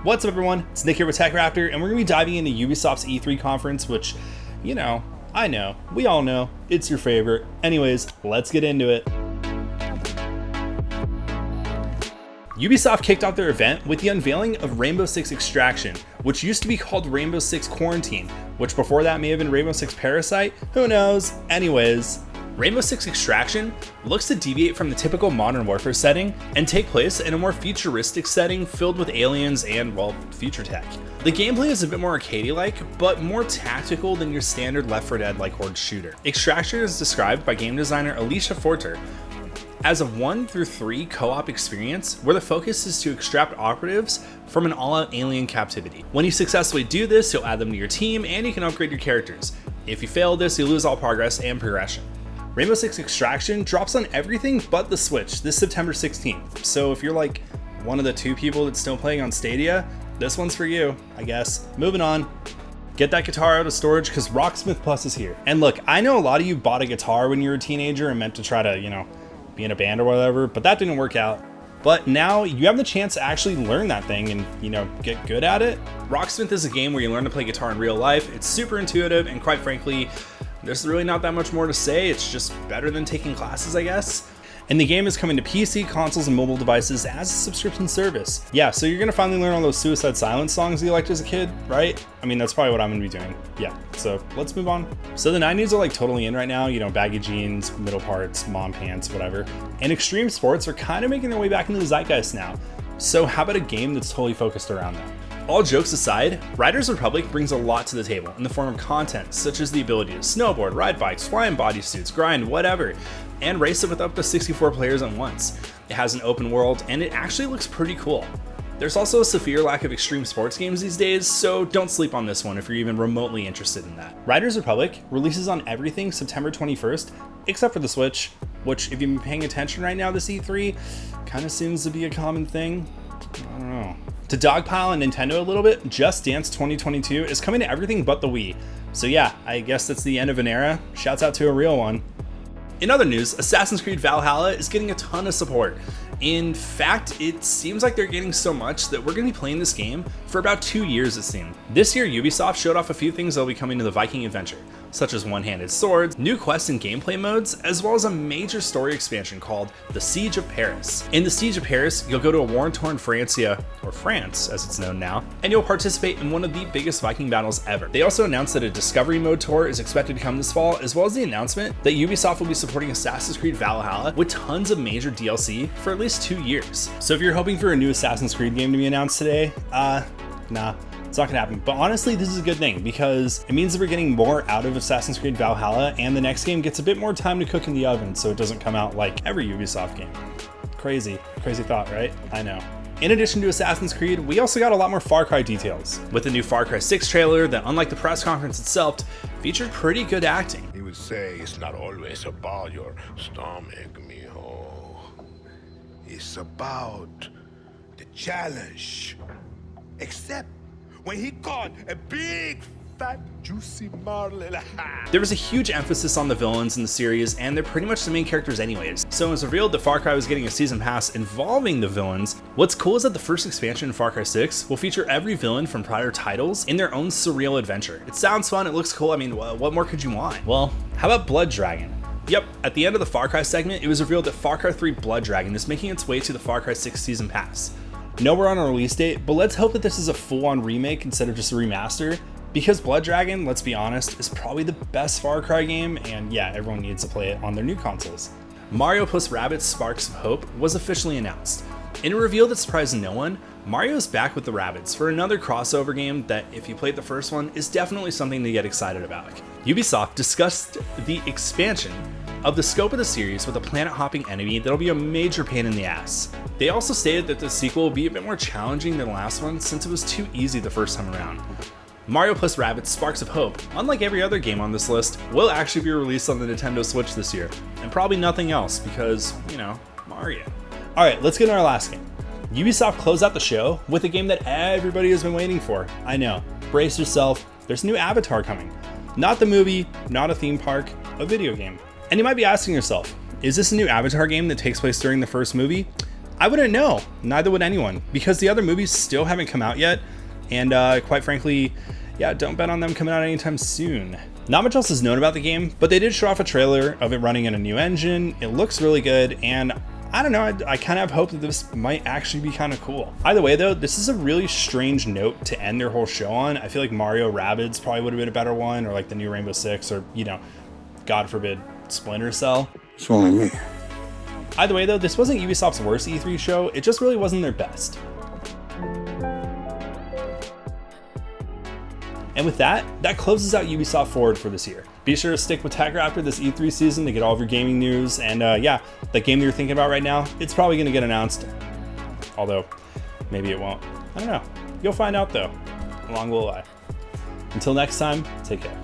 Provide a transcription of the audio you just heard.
What's up everyone, it's Nick here with TechRaptor, and we're going to be diving into Ubisoft's E3 conference, which, I know, we all know, it's your favorite. Anyways, let's get into it. Ubisoft kicked off their event with the unveiling of Rainbow Six Extraction, which used to be called Rainbow Six Quarantine, which before that may have been Rainbow Six Parasite, who knows? Anyways, Rainbow Six Extraction looks to deviate from the typical Modern Warfare setting and take place in a more futuristic setting filled with aliens and, well, future tech. The gameplay is a bit more arcade-like, but more tactical than your standard Left 4 Dead-like horde shooter. Extraction is described by game designer Alicia Forter as a 1 through 3 co-op experience where the focus is to extract operatives from an all-out alien captivity. When you successfully do this, you'll add them to your team and you can upgrade your characters. If you fail this, you lose all progress and progression. Rainbow Six Extraction drops on everything but the Switch this September 16th, so if you're like one of the 2 people that's still playing on Stadia, this one's for you, I guess. Moving on. Get that guitar out of storage because Rocksmith Plus is here. And look, I know a lot of you bought a guitar when you were a teenager and meant to try to, be in a band or whatever, but that didn't work out. But now you have the chance to actually learn that thing and, get good at it. Rocksmith is a game where you learn to play guitar in real life. It's super intuitive and quite frankly, there's really not that much more to say. It's just better than taking classes, I guess. And the game is coming to PC, consoles, and mobile devices as a subscription service. Yeah, so you're gonna finally learn all those Suicide Silence songs you liked as a kid, right? I mean, that's probably what I'm gonna be doing. Yeah, so let's move on. So the 90s are like totally in right now, baggy jeans, middle parts, mom pants, whatever. And extreme sports are kind of making their way back into the zeitgeist now. So how about a game that's totally focused around that? All jokes aside, Riders Republic brings a lot to the table in the form of content, such as the ability to snowboard, ride bikes, fly in bodysuits, grind, whatever, and race it with up to 64 players at once. It has an open world, and it actually looks pretty cool. There's also a severe lack of extreme sports games these days, so don't sleep on this one if you're even remotely interested in that. Riders Republic releases on everything September 21st, except for the Switch, which if you've been paying attention right now this E3, kind of seems to be a common thing. I don't know. To dogpile on Nintendo a little bit, Just Dance 2022 is coming to everything but the Wii. So yeah, I guess that's the end of an era. Shouts out to a real one. In other news, Assassin's Creed Valhalla is getting a ton of support. In fact, it seems like they're getting so much that we're going to be playing this game for about 2 years it seems. This year, Ubisoft showed off a few things that'll be coming to the Viking adventure, such as one-handed swords, new quests and gameplay modes, as well as a major story expansion called The Siege of Paris. In The Siege of Paris, you'll go to a war-torn Francia, or France as it's known now, and you'll participate in one of the biggest Viking battles ever. They also announced that a Discovery Mode tour is expected to come this fall, as well as the announcement that Ubisoft will be supporting Assassin's Creed Valhalla with tons of major DLC for at least 2 years. So if you're hoping for a new Assassin's Creed game to be announced today, nah. It's not gonna happen. But honestly, this is a good thing because it means that we're getting more out of Assassin's Creed Valhalla and the next game gets a bit more time to cook in the oven so it doesn't come out like every Ubisoft game. Crazy thought, right? I know. In addition to Assassin's Creed, we also got a lot more Far Cry details, with the new Far Cry 6 trailer that, unlike the press conference itself, featured pretty good acting. He would say it's not always about your stomach, mijo. It's about the challenge. Except when he caught a big, fat, juicy marlin. There was a huge emphasis on the villains in the series, and they're pretty much the main characters anyways. So it was revealed that Far Cry was getting a season pass involving the villains. What's cool is that the first expansion in Far Cry 6 will feature every villain from prior titles in their own surreal adventure. It sounds fun, it looks cool, I mean, what more could you want? Well, how about Blood Dragon? Yep, at the end of the Far Cry segment, it was revealed that Far Cry 3 Blood Dragon is making its way to the Far Cry 6 season pass. Nowhere on a release date, but let's hope that this is a full-on remake instead of just a remaster, because Blood Dragon, let's be honest, is probably the best Far Cry game, and yeah, everyone needs to play it on their new consoles. Mario + Rabbids Sparks of Hope was officially announced. In a reveal that surprised no one, Mario's back with the Rabbids for another crossover game that, if you played the first one, is definitely something to get excited about. Ubisoft discussed the expansion of the scope of the series with a planet-hopping enemy that'll be a major pain in the ass. They also stated that the sequel will be a bit more challenging than the last one since it was too easy the first time around. Mario + Rabbids Sparks of Hope, unlike every other game on this list, will actually be released on the Nintendo Switch this year, and probably nothing else because, Mario. Alright, let's get into our last game. Ubisoft closed out the show with a game that everybody has been waiting for. I know, brace yourself, there's a new Avatar coming. Not the movie, not a theme park, a video game. And you might be asking yourself, is this a new Avatar game that takes place during the first movie? I wouldn't know. Neither would anyone, because the other movies still haven't come out yet. And quite frankly, yeah, don't bet on them coming out anytime soon. Not much else is known about the game, but they did show off a trailer of it running in a new engine. It looks really good, and I don't know, I kind of have hope that this might actually be kind of cool. Either way though, this is a really strange note to end their whole show on. I feel like Mario Rabbids probably would have been a better one, or like the new Rainbow Six, or, you know, God forbid, Splinter Cell. It's only me. Either way though, this wasn't Ubisoft's worst E3 show, it just really wasn't their best. And with that closes out Ubisoft Forward for this year. Be sure to stick with TechRaptor this E3 season to get all of your gaming news. And yeah, that game that you're thinking about right now, it's probably going to get announced. Although, maybe it won't. I don't know. You'll find out though. Along the way. Until next time, take care.